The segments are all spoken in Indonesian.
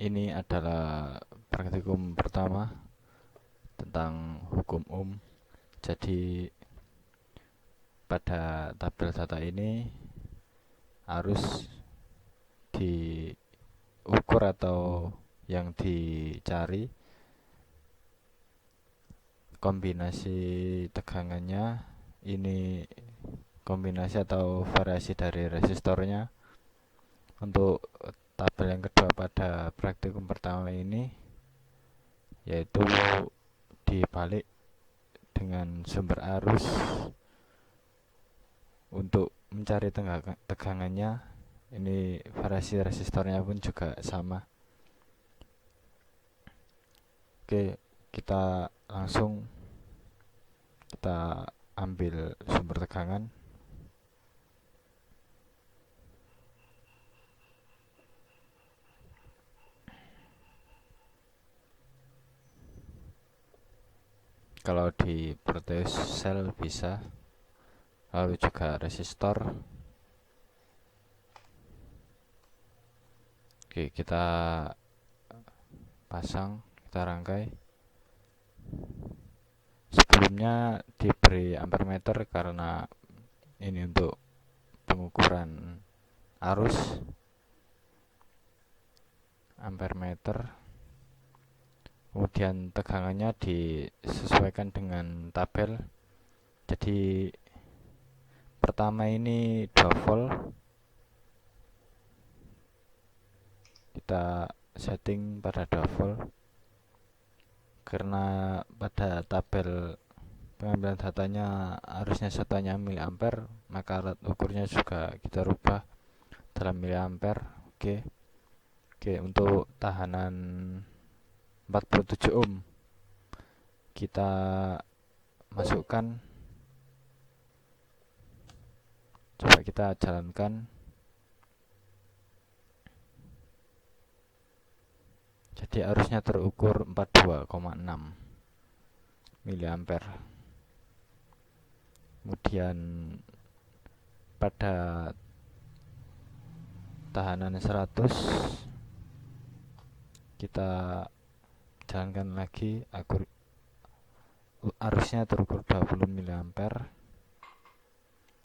Ini adalah praktikum pertama tentang hukum Jadi pada tabel data ini harus diukur atau yang dicari kombinasi tegangannya. Ini kombinasi atau variasi dari resistornya. Untuk tabel yang kedua pada praktikum pertama ini yaitu dibalik dengan sumber arus untuk mencari tegangannya. Ini variasi resistornya pun juga sama. Oke, kita ambil sumber tegangan. Kalau di Proteus Cell bisa, lalu juga resistor. Oke, kita pasang, kita rangkai. Sebelumnya diberi ampermeter karena ini untuk pengukuran arus. Ampermeter. Kemudian tegangannya disesuaikan dengan tabel. Jadi pertama ini 2 volt. Kita setting pada 2 volt. Karena pada tabel pengambilan datanya harusnya satuannya miliampere, maka alat ukurnya juga kita rubah dalam miliampere. Oke, untuk tahanan 47 ohm kita masukkan. Coba kita jalankan. Jadi arusnya terukur 42,6 miliampere. Kemudian pada tahanan 100 kita jalankan lagi, arusnya terukur 20 miliampere.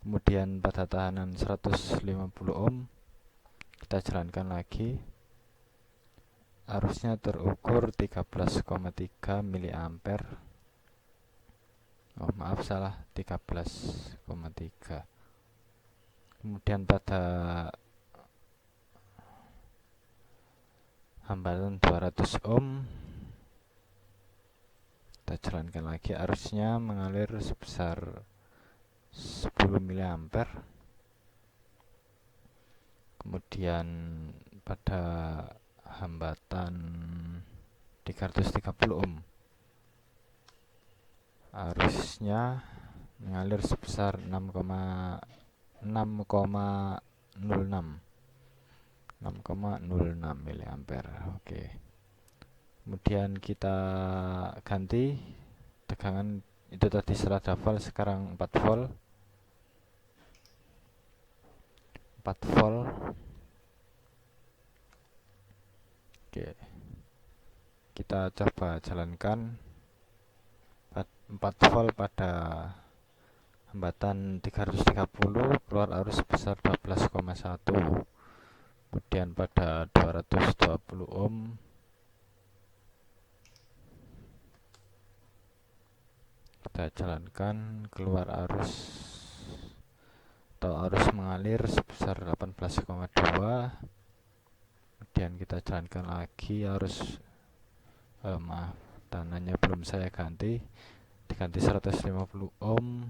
Kemudian pada tahanan 150 ohm kita jalankan lagi, arusnya terukur 13,3 miliampere. Maaf, salah, 13,3. Kemudian pada hambatan 200 ohm kita jalankan lagi, arusnya mengalir sebesar 10 miliampere. Kemudian pada hambatan 330 ohm arusnya mengalir sebesar 6,06 miliampere. Oke. Kemudian kita ganti tegangan, itu tadi setelah 2 volt, sekarang 4 volt. 4 volt. Oke. Kita coba jalankan 4 volt pada hambatan 330, keluar arus sebesar 12,1. Kemudian pada 220 ohm kita jalankan, keluar arus atau arus mengalir sebesar 18,2. Kemudian kita jalankan lagi, arus maaf, tanahnya belum saya ganti, diganti 150 ohm.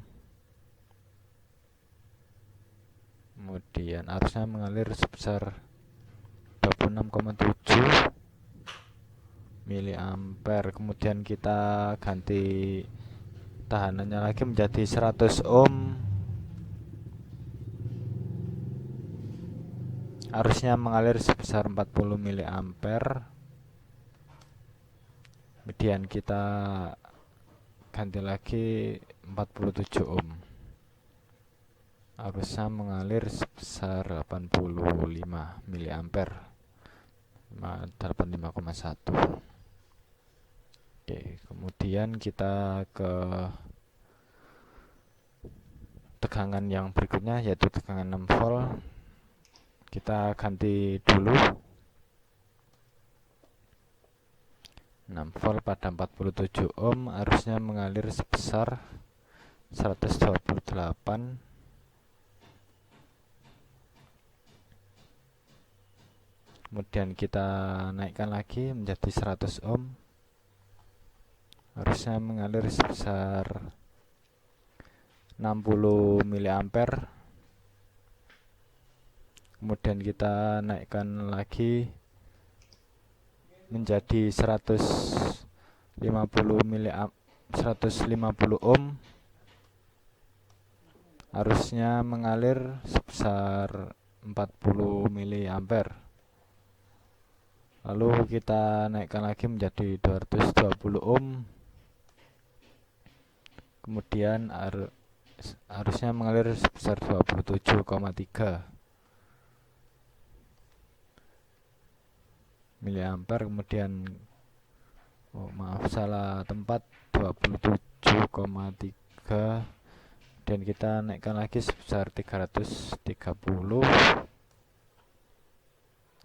Kemudian arusnya mengalir sebesar 26,7 miliampere. Kemudian kita ganti tahanannya lagi menjadi 100 ohm. Arusnya mengalir sebesar 40 miliampere. Kemudian kita ganti lagi 47 ohm. Arusnya mengalir sebesar 85 miliampere. 85,1. Oke, kemudian kita ke tegangan yang berikutnya, yaitu tegangan 6 volt. Kita ganti dulu 6 volt pada 47 ohm, arusnya mengalir sebesar 128. Kemudian kita naikkan lagi menjadi 100 ohm, arusnya mengalir sebesar 60 mA. Kemudian kita naikkan lagi menjadi 150 ohm, arusnya mengalir sebesar 40 mA. Lalu kita naikkan lagi menjadi 220 ohm, kemudian arusnya mengalir sebesar 27,3 mA. Kemudian salah tempat, 27,3, dan kita naikkan lagi sebesar 330,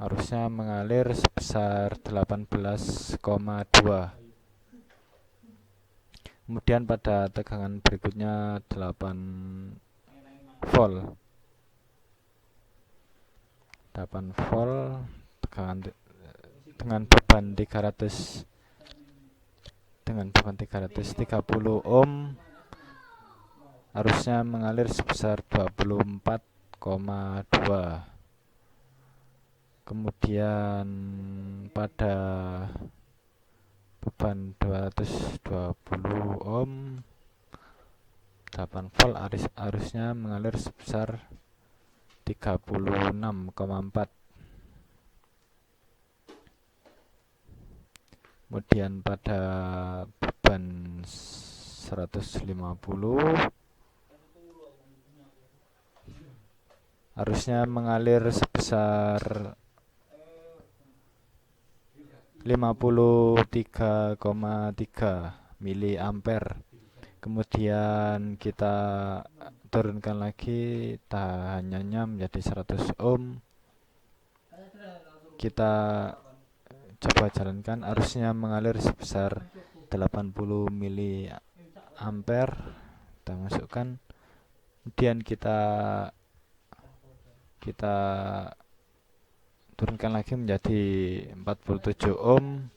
arusnya mengalir sebesar 18,2. Kemudian pada tegangan berikutnya 8 volt tegangan dengan beban 330 ohm, arusnya mengalir sebesar 24,2. Kemudian pada beban 220 ohm 8 volt, arusnya mengalir sebesar 36,4. Kemudian pada beban 150, arusnya mengalir sebesar 53,3 mA. Kemudian kita turunkan lagi tahanannya menjadi 100 ohm. Kita coba jalankan, arusnya mengalir sebesar 80 mA. Kita masukkan, kemudian kita turunkan lagi menjadi 47 ohm,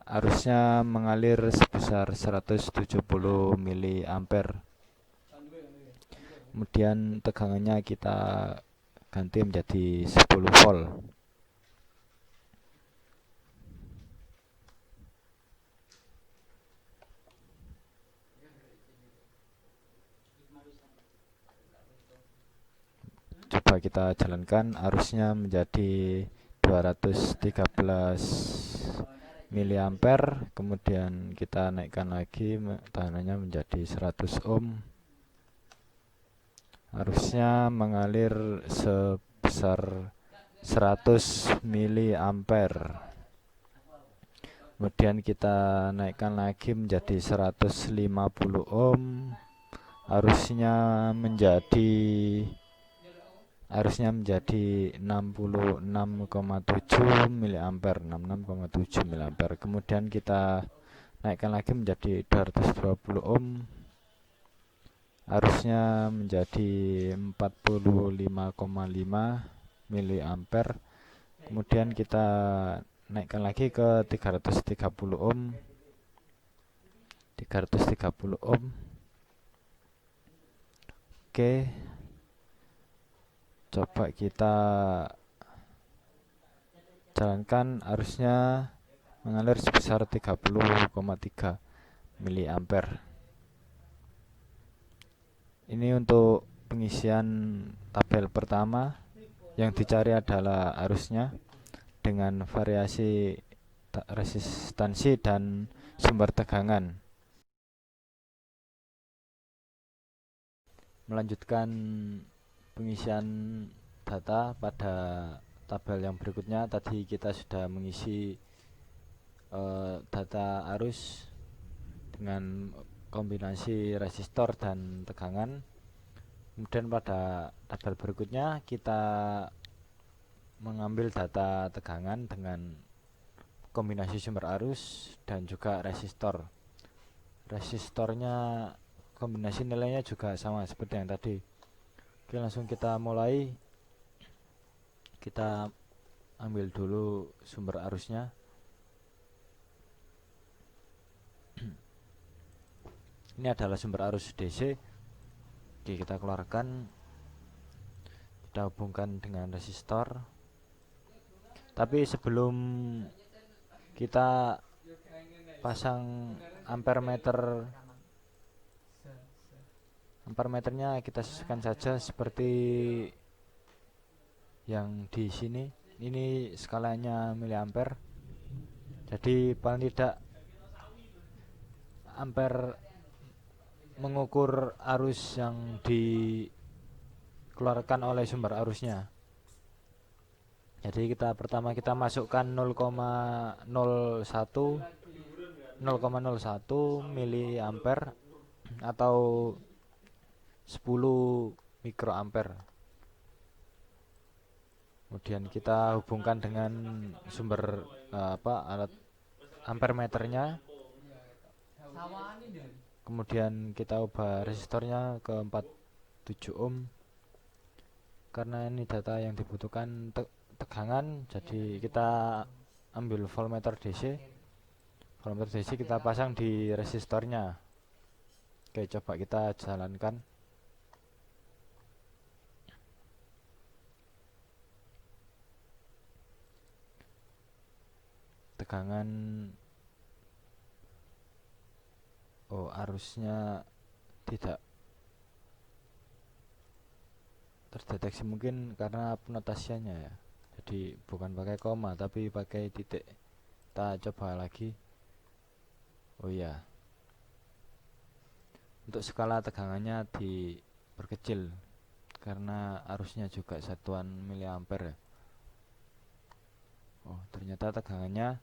arusnya mengalir sebesar 170 mA. Kemudian tegangannya kita ganti menjadi 10 volt. Coba kita jalankan, arusnya menjadi 213 mA. Kemudian kita naikkan lagi tahanannya menjadi 100 ohm, arusnya mengalir sebesar 100 mA. Kemudian kita naikkan lagi menjadi 150 ohm, arusnya menjadi 66,7 mA. Kemudian kita naikkan lagi menjadi 220 ohm, arusnya menjadi 45,5 mA. Kemudian kita naikkan lagi ke 330 ohm. Oke, coba kita jalankan, arusnya mengalir sebesar 30,3 mA. Ini untuk pengisian tabel pertama. Yang dicari adalah arusnya dengan variasi resistansi dan sumber tegangan. Melanjutkan pengisian data pada tabel yang berikutnya. Tadi kita sudah mengisi data arus dengan kombinasi resistor dan tegangan. Kemudian pada tabel berikutnya kita mengambil data tegangan dengan kombinasi sumber arus dan juga resistor. Resistornya kombinasi nilainya juga sama seperti yang tadi. Oke, langsung kita mulai. Kita ambil dulu sumber arusnya. Ini adalah sumber arus DC. Oke, kita keluarkan, kita hubungkan dengan resistor. Tapi sebelum kita pasang ampermeternya kita sesuaikan saja seperti yang di sini. Ini skalanya miliampere. Jadi paling tidak ampere mengukur arus yang dikeluarkan oleh sumber arusnya. Jadi pertama kita masukkan 0,01 miliampere atau 10 mikroampere. Kemudian kita hubungkan dengan sumber alat ampermeternya. Kemudian kita ubah resistornya ke 47 ohm. Karena ini data yang dibutuhkan tegangan, jadi kita ambil voltmeter DC. Voltmeter DC kita pasang di resistornya. Oke, coba kita jalankan. Tegangan arusnya tidak terdeteksi, mungkin karena penotasiannya ya. Jadi bukan pakai koma tapi pakai titik. Kita coba lagi. Oh iya, untuk skala tegangannya diperkecil karena arusnya juga satuan miliampere ya. Oh, ternyata tegangannya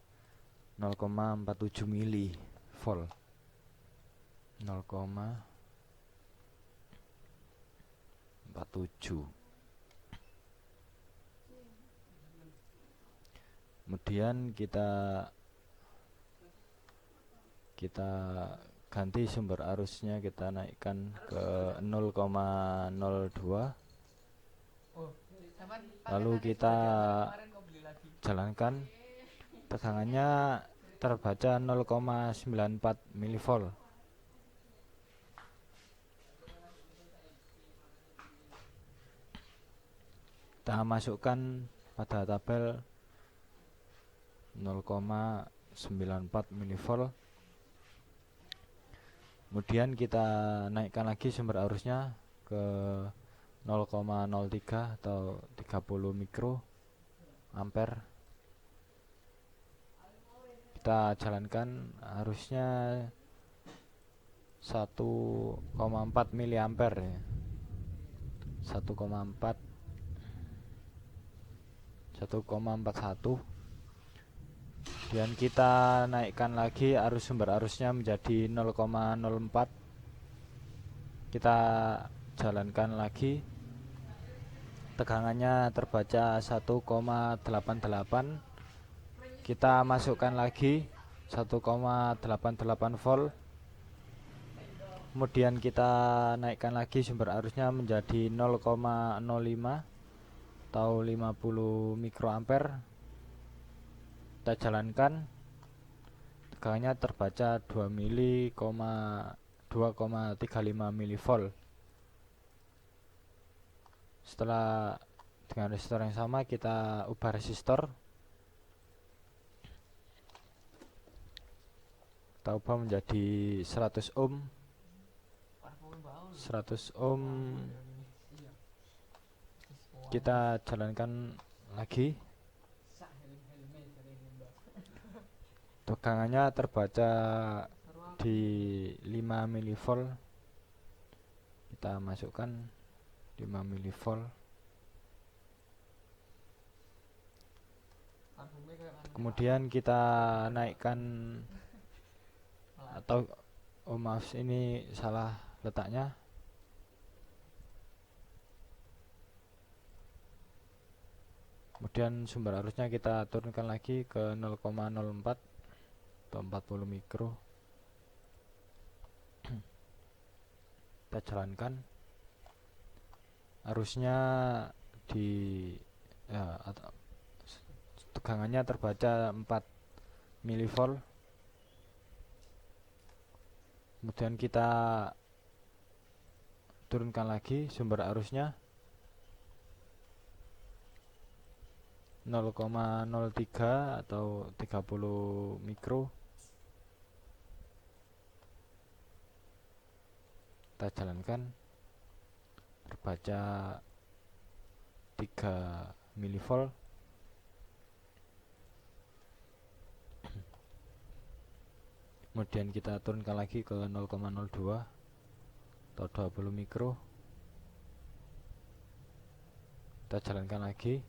0,47 mV. 0,47. Kemudian kita ganti sumber arusnya, kita naikkan ke 0,02. Lalu kita jalankan. Tegangannya terbaca 0,94 mV. Kita masukkan pada tabel 0,94 mV. Kemudian kita naikkan lagi sumber arusnya ke 0,03 atau 30 mikroampere. Kita jalankan, arusnya 1,4 miliampere ya. 1,41. Dan kita naikkan lagi sumber arusnya menjadi 0,04. Kita jalankan lagi. Tegangannya terbaca 1,88. Kita masukkan lagi 1,88 volt. Kemudian kita naikkan lagi sumber arusnya menjadi 0,05 atau 50 mikroampere. Kita jalankan, tegangannya terbaca 2,35 mV. Setelah dengan resistor yang sama, kita ubah resistor. Kita ubah menjadi 100 ohm. 100 ohm. Kita jalankan lagi. Tegangannya terbaca di 5 mV. Kita masukkan 5 mV. Kemudian kita naikkan, atau maaf, ini salah letaknya. Kemudian sumber arusnya kita turunkan lagi ke 0,04 atau 40 mikro. Kita jalankan, arusnya di tegangannya terbaca 4 mV. Kemudian kita turunkan lagi sumber arusnya 0,03 atau 30 mikro. Kita jalankan, terbaca 3 mV. Kemudian kita turunkan lagi ke 0,02 atau 20 mikro. Kita jalankan lagi,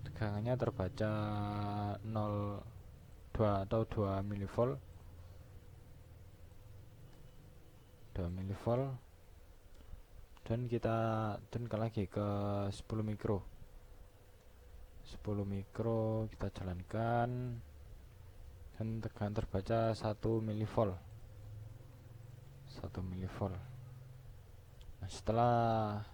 tegangannya terbaca 0,2 atau 2 mV. 2 mV. Dan kita turunkan lagi ke 10 mikro. 10 mikro kita jalankan, dan tegangan terbaca 1 mV. 1 mV. Nah, setelah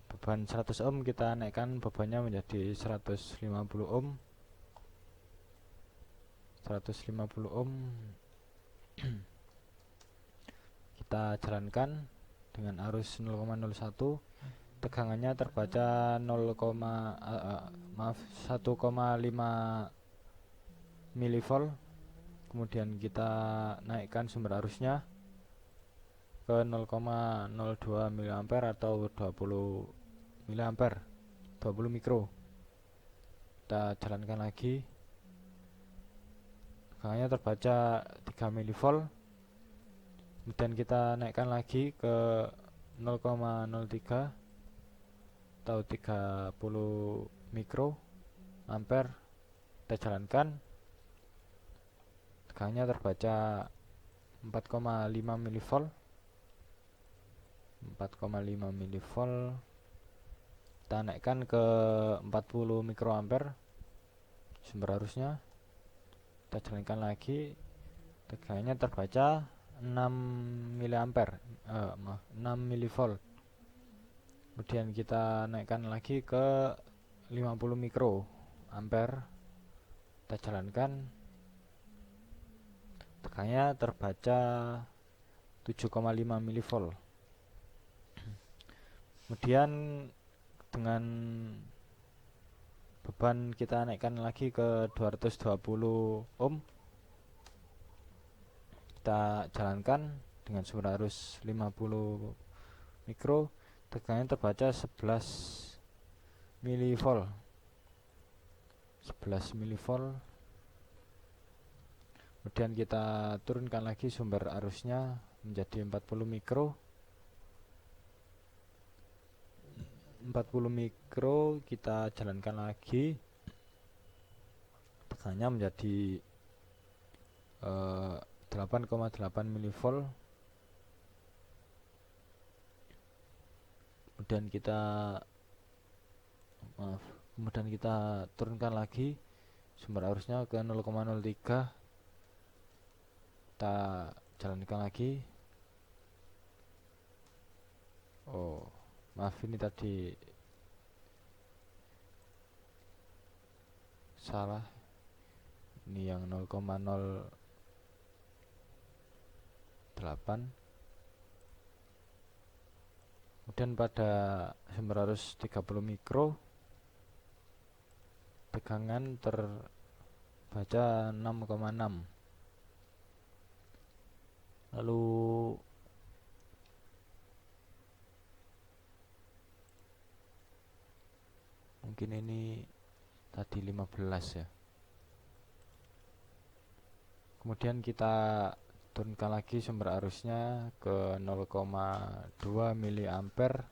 beban 100 ohm, kita naikkan bebannya menjadi 150 ohm. 150 ohm. Kita jalankan dengan arus 0,01. Tegangannya terbaca 1,5 mV. Kemudian kita naikkan sumber arusnya ke 0,02 mA atau 20 mA, 20 mikro. Kita jalankan lagi, tegangannya terbaca 3 mV. Kemudian kita naikkan lagi ke 0,03 atau 30 mikro ampere. Kita jalankan, tegangannya terbaca 4,5 mV. 4,5 mV. Kita naikkan ke 40 mikroampere sumber arusnya. Kita jalankan lagi, tegangannya terbaca 6 miliampere, 6 mV. Kemudian kita naikkan lagi ke 50 mikroampere. Kita jalankan, tegangannya terbaca 7,5 mV. Kemudian dengan beban kita naikkan lagi ke 220 ohm. Kita jalankan dengan sumber arus 50 mikro. Tegangannya terbaca 11 mV. 11 mV. Kemudian kita turunkan lagi sumber arusnya menjadi 40 mikro. 40 mikro kita jalankan lagi, tegangannya menjadi 8,8 mV. Kemudian kita turunkan lagi sumber arusnya ke 0,03. Kita jalankan lagi. Maaf, ini tadi salah. Ini yang 0,08. Kemudian pada sumber arus 30 mikro, tegangan terbaca 6,6. Lalu mungkin ini tadi 15 ya. Kemudian kita turunkan lagi sumber arusnya ke 0,2 miliampere.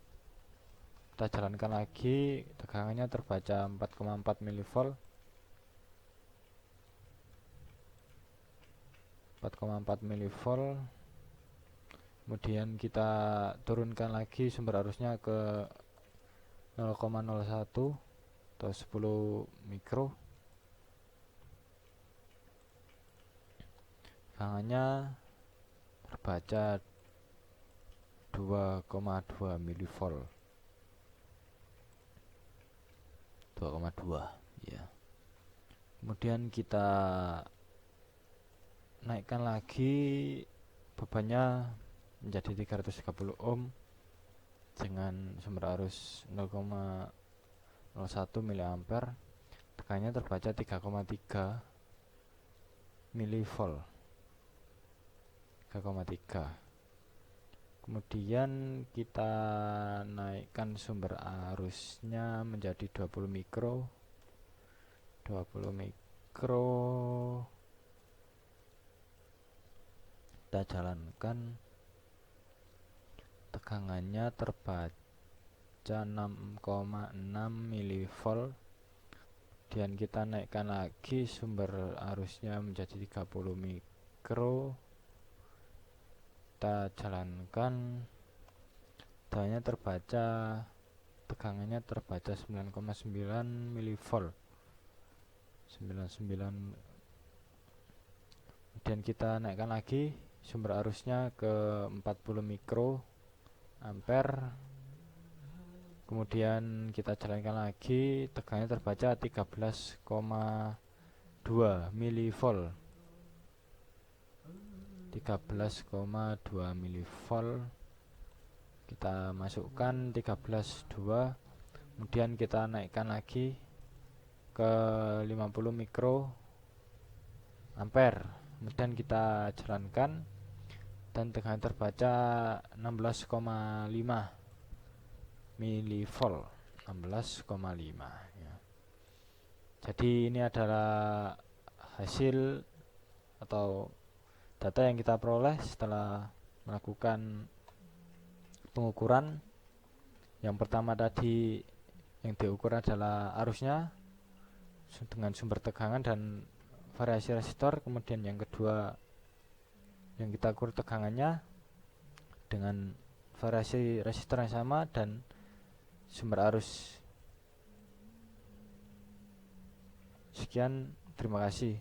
Kita jalankan lagi, tegangannya terbaca 4,4 mV. 4,4 mV. Kemudian kita turunkan lagi sumber arusnya ke 0,01 atau 10 mikro. Tegangannya terbaca 2,2 mV. 2,2 ya. Kemudian kita naikkan lagi bebannya menjadi 330 ohm dengan sumber arus 0,01 mA. Tegangannya terbaca 3,3 mV. 3,3. Kemudian kita naikkan sumber arusnya menjadi 20 mikro. 20 mikro. Kita jalankan, tegangannya terbaca 6,6 mV. Kemudian kita naikkan lagi sumber arusnya menjadi 30 mikro. Kita jalankan, tegangannya terbaca 9,9 mV. 99. Kemudian kita naikkan lagi sumber arusnya ke 40 mikro ampere. Kemudian kita jalankan lagi, tegangannya terbaca 13,2 mV. 13,2 mV. Kita masukkan 13,2. Kemudian kita naikkan lagi ke 50 mikro ampere. Kemudian kita jalankan dan tegangan terbaca 16,5 mV. 16,5 ya. Jadi ini adalah hasil atau data yang kita peroleh setelah melakukan pengukuran. Yang pertama tadi yang diukur adalah arusnya dengan sumber tegangan dan variasi resistor. Kemudian yang kedua yang kita ukur tegangannya dengan variasi resistor yang sama dan sumber arus. Sekian, terima kasih.